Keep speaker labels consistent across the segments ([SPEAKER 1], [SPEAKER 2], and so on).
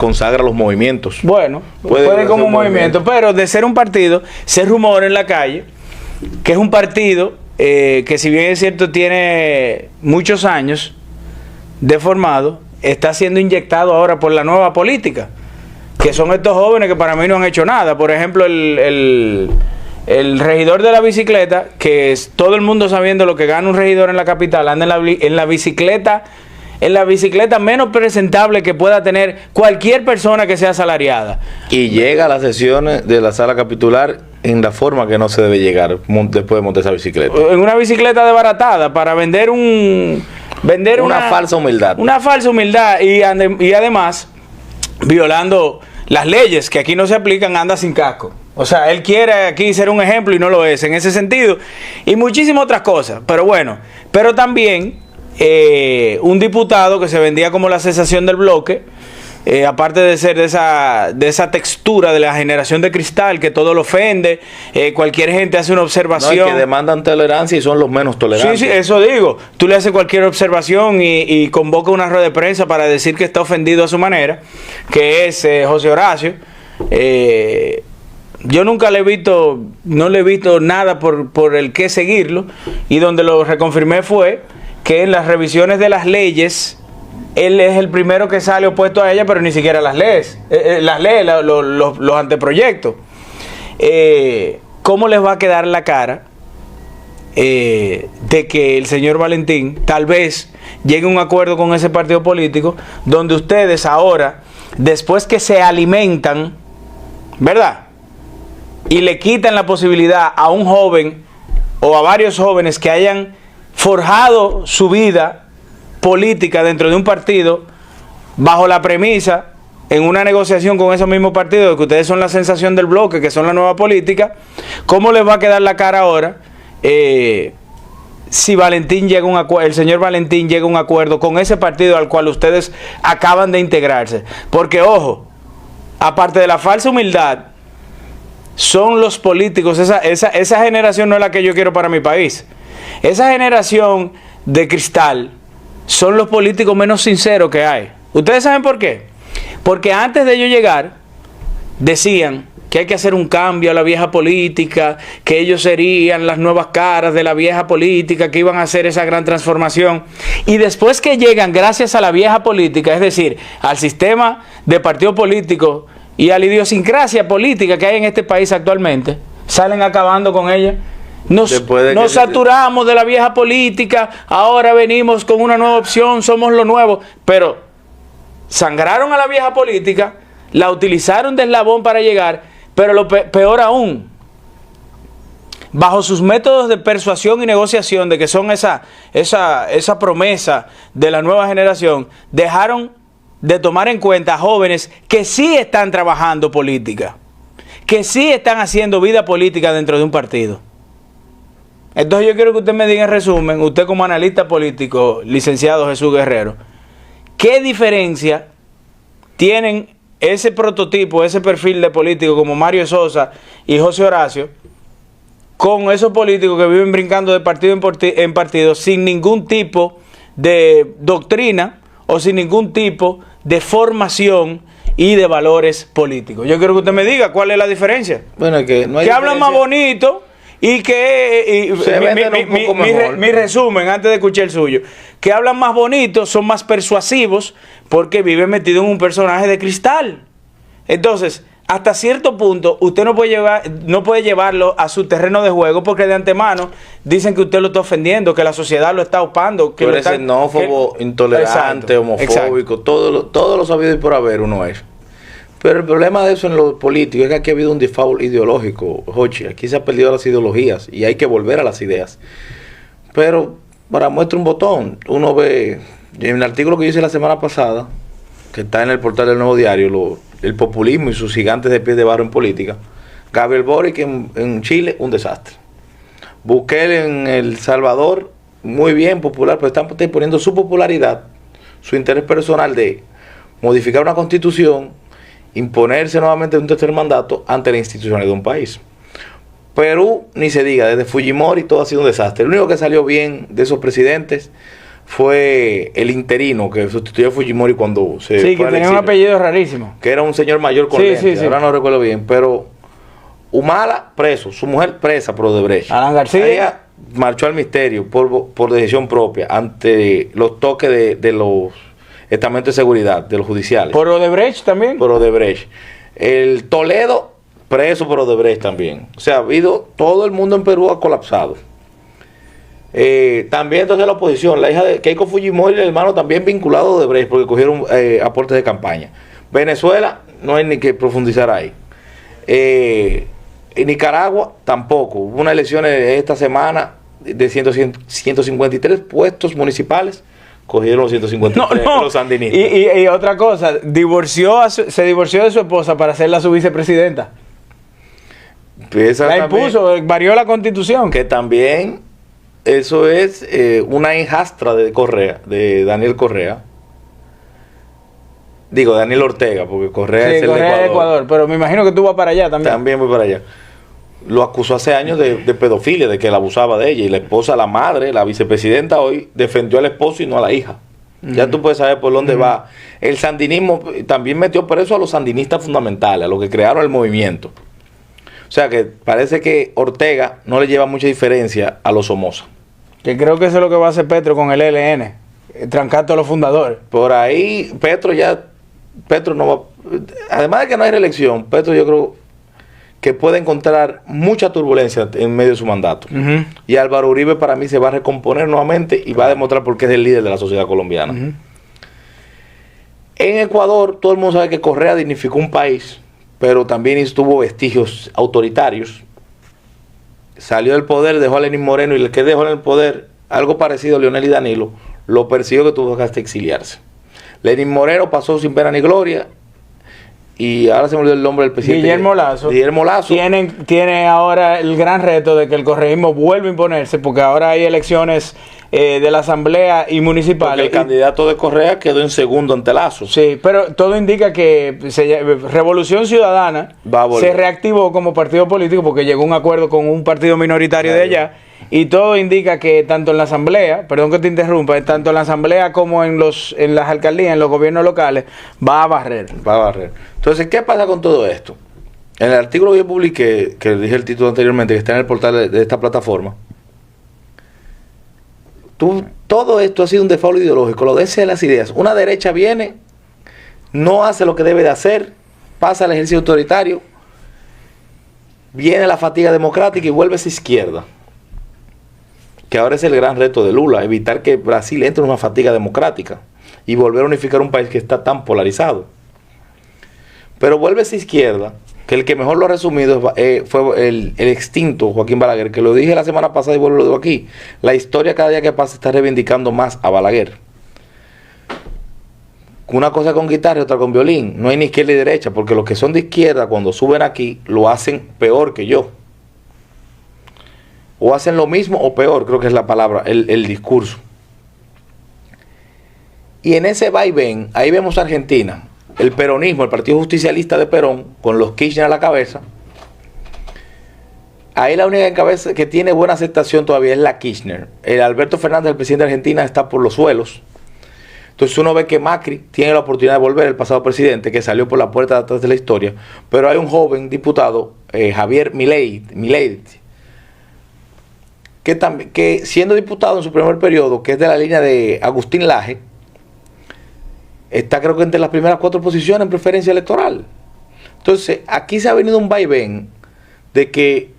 [SPEAKER 1] consagra los movimientos.
[SPEAKER 2] Bueno, puede como un movimiento, pero de ser un partido, se rumora en la calle que es un partido que, si bien es cierto, tiene muchos años de formado, está siendo inyectado ahora por la nueva política, que son estos jóvenes que para mí no han hecho nada. Por ejemplo, el regidor de la bicicleta, que es todo el mundo sabiendo lo que gana un regidor en la capital, anda en la bicicleta menos presentable que pueda tener cualquier persona que sea asalariada.
[SPEAKER 1] Y llega a las sesiones de la sala capitular en la forma que no se debe llegar después de montar esa bicicleta.
[SPEAKER 2] En una bicicleta desbaratada para vender una
[SPEAKER 1] falsa humildad.
[SPEAKER 2] Una falsa humildad y además violando las leyes que aquí no se aplican, anda sin casco. O sea, él quiere aquí ser un ejemplo y no lo es en ese sentido. Y muchísimas otras cosas. Pero bueno, pero también un diputado que se vendía como la sensación del bloque, aparte de ser de esa textura de la generación de cristal que todo lo ofende, cualquier gente hace una observación.
[SPEAKER 1] No, que demandan tolerancia y son los menos tolerantes.
[SPEAKER 2] Sí, eso digo. Tú le haces cualquier observación y convoca una rueda de prensa para decir que está ofendido a su manera, que es José Horacio. Yo nunca no le he visto nada por el que seguirlo, y donde lo reconfirmé fue que en las revisiones de las leyes él es el primero que sale opuesto a ella, pero ni siquiera las lee los anteproyectos. ¿Cómo les va a quedar la cara de que el señor Valentín tal vez llegue a un acuerdo con ese partido político, donde ustedes ahora, después que se alimentan, ¿verdad?, y le quitan la posibilidad a un joven o a varios jóvenes que hayan forjado su vida política dentro de un partido bajo la premisa, en una negociación con esos mismos partidos, de que ustedes son la sensación del bloque, que son la nueva política? ¿Cómo les va a quedar la cara ahora si el señor Valentín llega a un acuerdo con ese partido al cual ustedes acaban de integrarse? Porque, ojo, aparte de la falsa humildad, son los políticos, esa generación no es la que yo quiero para mi país. Esa generación de cristal son los políticos menos sinceros que hay. ¿Ustedes saben por qué? Porque antes de ellos llegar, decían que hay que hacer un cambio a la vieja política, que ellos serían las nuevas caras de la vieja política, que iban a hacer esa gran transformación. Y después que llegan, gracias a la vieja política, es decir, al sistema de partido político y a la idiosincrasia política que hay en este país actualmente, salen acabando con ella. Nos saturamos de la vieja política, ahora venimos con una nueva opción, somos lo nuevo. Pero sangraron a la vieja política, la utilizaron de eslabón para llegar, pero lo peor aún, bajo sus métodos de persuasión y negociación, de que son esa promesa de la nueva generación, dejaron de tomar en cuenta a jóvenes que sí están trabajando política, que sí están haciendo vida política dentro de un partido. Entonces yo quiero que usted me diga en resumen, usted como analista político, licenciado Jesús Guerrero, ¿qué diferencia tienen ese prototipo, ese perfil de político como Mario Sosa y José Horacio con esos políticos que viven brincando de partido en partido sin ningún tipo de doctrina o sin ningún tipo de formación y de valores políticos? Yo quiero que usted me diga cuál es la diferencia.
[SPEAKER 1] Bueno, es que no hay
[SPEAKER 2] que hablan más bonito y que mi resumen antes de escuchar el suyo, que hablan más bonito, son más persuasivos porque viven metidos en un personaje de cristal. Entonces, hasta cierto punto usted no puede llevarlo a su terreno de juego, porque de antemano dicen que usted lo está ofendiendo, que la sociedad lo está opando, que
[SPEAKER 1] es xenófobo, intolerante, homofóbico, todo lo sabido y por haber uno es. Pero el problema de eso en lo político es que aquí ha habido un default ideológico, Jochi. Aquí se han perdido las ideologías y hay que volver a las ideas. Pero para muestra un botón, uno ve en el artículo que yo hice la semana pasada, que está en el portal del Nuevo Diario, el populismo y sus gigantes de pies de barro en política. Gabriel Boric en Chile, un desastre. Bukele en El Salvador, muy bien, popular, pero están poniendo su popularidad, su interés personal de modificar una constitución, imponerse nuevamente un tercer mandato ante la institucionalidad de un país. Perú, ni se diga, desde Fujimori todo ha sido un desastre. El único que salió bien de esos presidentes fue el interino que sustituyó a Fujimori cuando se
[SPEAKER 2] sí, que tenía un apellido rarísimo.
[SPEAKER 1] Que era un señor mayor con lentes, ahora no recuerdo bien, pero Humala preso, su mujer presa por Odebrecht.
[SPEAKER 2] Alan García.
[SPEAKER 1] Ella marchó al misterio por decisión propia ante los toques de los estamentos de seguridad, de los judiciales.
[SPEAKER 2] ¿Por Odebrecht también?
[SPEAKER 1] Por Odebrecht. El Toledo preso por Odebrecht también. O sea, ha habido, todo el mundo en Perú ha colapsado. También entonces la oposición, la hija de Keiko Fujimori y el hermano también vinculado a Odebrecht porque cogieron aportes de campaña. Venezuela, no hay ni que profundizar ahí. En Nicaragua tampoco. Hubo unas elecciones esta semana de 153 puestos municipales. Cogieron los 153 los sandinistas.
[SPEAKER 2] Y otra cosa, se divorció de su esposa para hacerla su vicepresidenta. La impuso, varió la constitución.
[SPEAKER 1] Que también, eso es una hijastra de Correa, de Daniel Correa. Digo, Daniel Ortega, porque Correa es el de
[SPEAKER 2] Ecuador. Pero me imagino que tú vas para allá también.
[SPEAKER 1] También voy para allá. Lo acusó hace años de pedofilia, de que él abusaba de ella. Y la esposa, la madre, la vicepresidenta hoy, defendió al esposo y no a la hija. Ya tú puedes saber por dónde va. El sandinismo también metió preso a los sandinistas fundamentales, a los que crearon el movimiento. O sea que parece que Ortega no le lleva mucha diferencia a los Somoza.
[SPEAKER 2] Que creo que eso es lo que va a hacer Petro con el ELN. Trancar a todos los fundadores.
[SPEAKER 1] Por ahí Petro no va. Además de que no hay reelección, Petro yo creo que puede encontrar mucha turbulencia en medio de su mandato. Y Álvaro Uribe para mí se va a recomponer nuevamente y va a demostrar por qué es el líder de la sociedad colombiana. En Ecuador, todo el mundo sabe que Correa dignificó un país, pero también tuvo vestigios autoritarios. Salió del poder, dejó a Lenín Moreno, y el que dejó en el poder, algo parecido a Leonel y Danilo, lo persiguió, que tuvo que hasta exiliarse. Lenín Moreno pasó sin pena ni gloria. Y ahora se me olvidó el nombre del presidente.
[SPEAKER 2] Guillermo Lasso. Tiene ahora el gran reto de que el correísmo vuelva a imponerse, porque ahora hay elecciones de la asamblea y municipales.
[SPEAKER 1] Porque el candidato de Correa quedó en segundo ante Lasso.
[SPEAKER 2] Sí, pero todo indica que Revolución Ciudadana se reactivó como partido político porque llegó a un acuerdo con un partido minoritario de allá. Y todo indica que tanto en la asamblea, perdón que te interrumpa, tanto en la asamblea como en las alcaldías, en los gobiernos locales, va a barrer.
[SPEAKER 1] Entonces, ¿qué pasa con todo esto? En el artículo que yo publiqué, que dije el título anteriormente, que está en el portal de esta plataforma, todo esto ha sido un default ideológico, lo de las ideas. Una derecha viene, no hace lo que debe de hacer, pasa al ejercicio autoritario, viene la fatiga democrática y vuelve a esa izquierda. Que ahora es el gran reto de Lula, evitar que Brasil entre en una fatiga democrática y volver a unificar un país que está tan polarizado. Pero vuelve a esa izquierda, que el que mejor lo ha resumido fue el extinto Joaquín Balaguer, que lo dije la semana pasada y vuelvo lo digo aquí. La historia cada día que pasa está reivindicando más a Balaguer. Una cosa con guitarra y otra con violín. No hay ni izquierda y derecha, porque los que son de izquierda cuando suben aquí lo hacen peor que yo. O hacen lo mismo o peor, creo que es la palabra, el discurso. Y en ese vaivén, ahí vemos a Argentina, el peronismo, el Partido Justicialista de Perón, con los Kirchner a la cabeza. Ahí la única cabeza que tiene buena aceptación todavía es la Kirchner. El Alberto Fernández, el presidente de Argentina, está por los suelos. Entonces uno ve que Macri tiene la oportunidad de volver, el pasado presidente, que salió por la puerta de atrás de la historia. Pero hay un joven diputado, Javier Milei, que siendo diputado en su primer periodo, que es de la línea de Agustín Laje, está creo que entre las primeras 4 posiciones en preferencia electoral. Entonces, aquí se ha venido un vaivén de que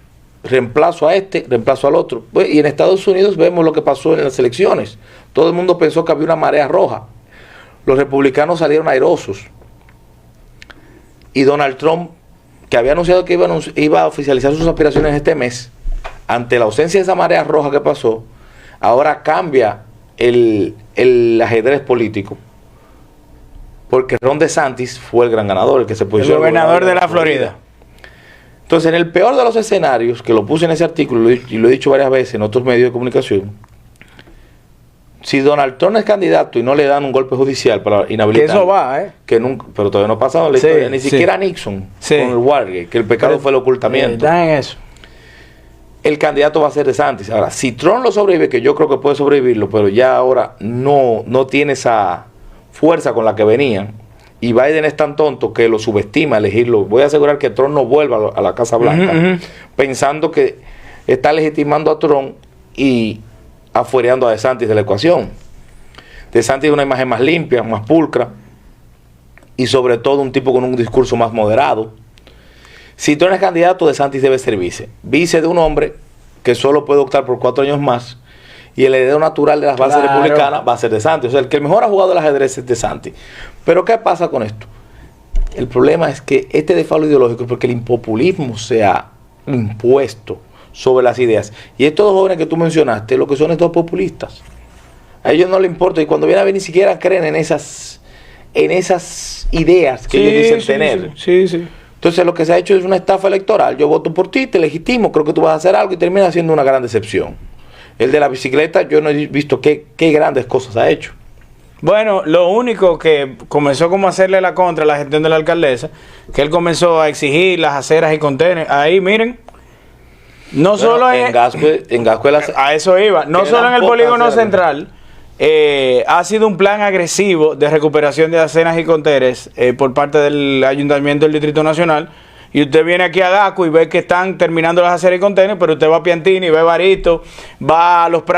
[SPEAKER 1] reemplazo a este, reemplazo al otro. Pues, y en Estados Unidos vemos lo que pasó en las elecciones. Todo el mundo pensó que había una marea roja. Los republicanos salieron airosos. Y Donald Trump, que había anunciado que iba a oficializar sus aspiraciones este mes, ante la ausencia de esa marea roja que pasó, ahora cambia el ajedrez político, porque Ron DeSantis fue el gran ganador, el que se posicionó.
[SPEAKER 2] El gobernador de la Florida.
[SPEAKER 1] Entonces, en el peor de los escenarios, que lo puse en ese artículo y lo he dicho varias veces en otros medios de comunicación, si Donald Trump es candidato y no le dan un golpe judicial para inhabilitar,
[SPEAKER 2] que eso va,
[SPEAKER 1] que nunca, pero todavía no ha pasado en la historia, ni siquiera Nixon con el Watergate, que el pecado fue el ocultamiento.
[SPEAKER 2] Está en eso.
[SPEAKER 1] el candidato va a ser DeSantis. Ahora, si Trump lo sobrevive, que yo creo que puede sobrevivirlo, pero ya ahora no tiene esa fuerza con la que venían, y Biden es tan tonto que lo subestima elegirlo. Voy a asegurar que Trump no vuelva a la Casa Blanca, pensando que está legitimando a Trump y afuereando a DeSantis de la ecuación. DeSantis es una imagen más limpia, más pulcra, y sobre todo un tipo con un discurso más moderado. Si tú eres candidato, DeSantis debe ser vice de un hombre que solo puede optar por 4 años más, y el heredero natural de las bases republicanas va a ser DeSantis. O sea, el que mejor ha jugado el ajedrez es DeSantis. Pero ¿qué pasa con esto? El problema es que este desfalo ideológico es porque el impopulismo se ha impuesto sobre las ideas. Y estos dos jóvenes que tú mencionaste, lo que son estos populistas, a ellos no les importa, y cuando vienen a ver ni siquiera creen en esas ideas que ellos dicen tener.
[SPEAKER 2] Sí.
[SPEAKER 1] Entonces lo que se ha hecho es una estafa electoral. Yo voto por ti, te legitimo, creo que tú vas a hacer algo, y termina siendo una gran decepción. El de la bicicleta, yo no he visto qué grandes cosas ha hecho.
[SPEAKER 2] Bueno, lo único que comenzó como a hacerle la contra a la gestión de la alcaldesa, que él comenzó a exigir las aceras y contenedores. Ahí, miren, no solo
[SPEAKER 1] en Gascue
[SPEAKER 2] a eso iba, no solo en el polígono central, ha sido un plan agresivo de recuperación de aceras y contenedores por parte del Ayuntamiento del Distrito Nacional. Y usted viene aquí a Gascue y ve que están terminando las aceras y contenedores, pero usted va a Piantini, ve Barito, va a los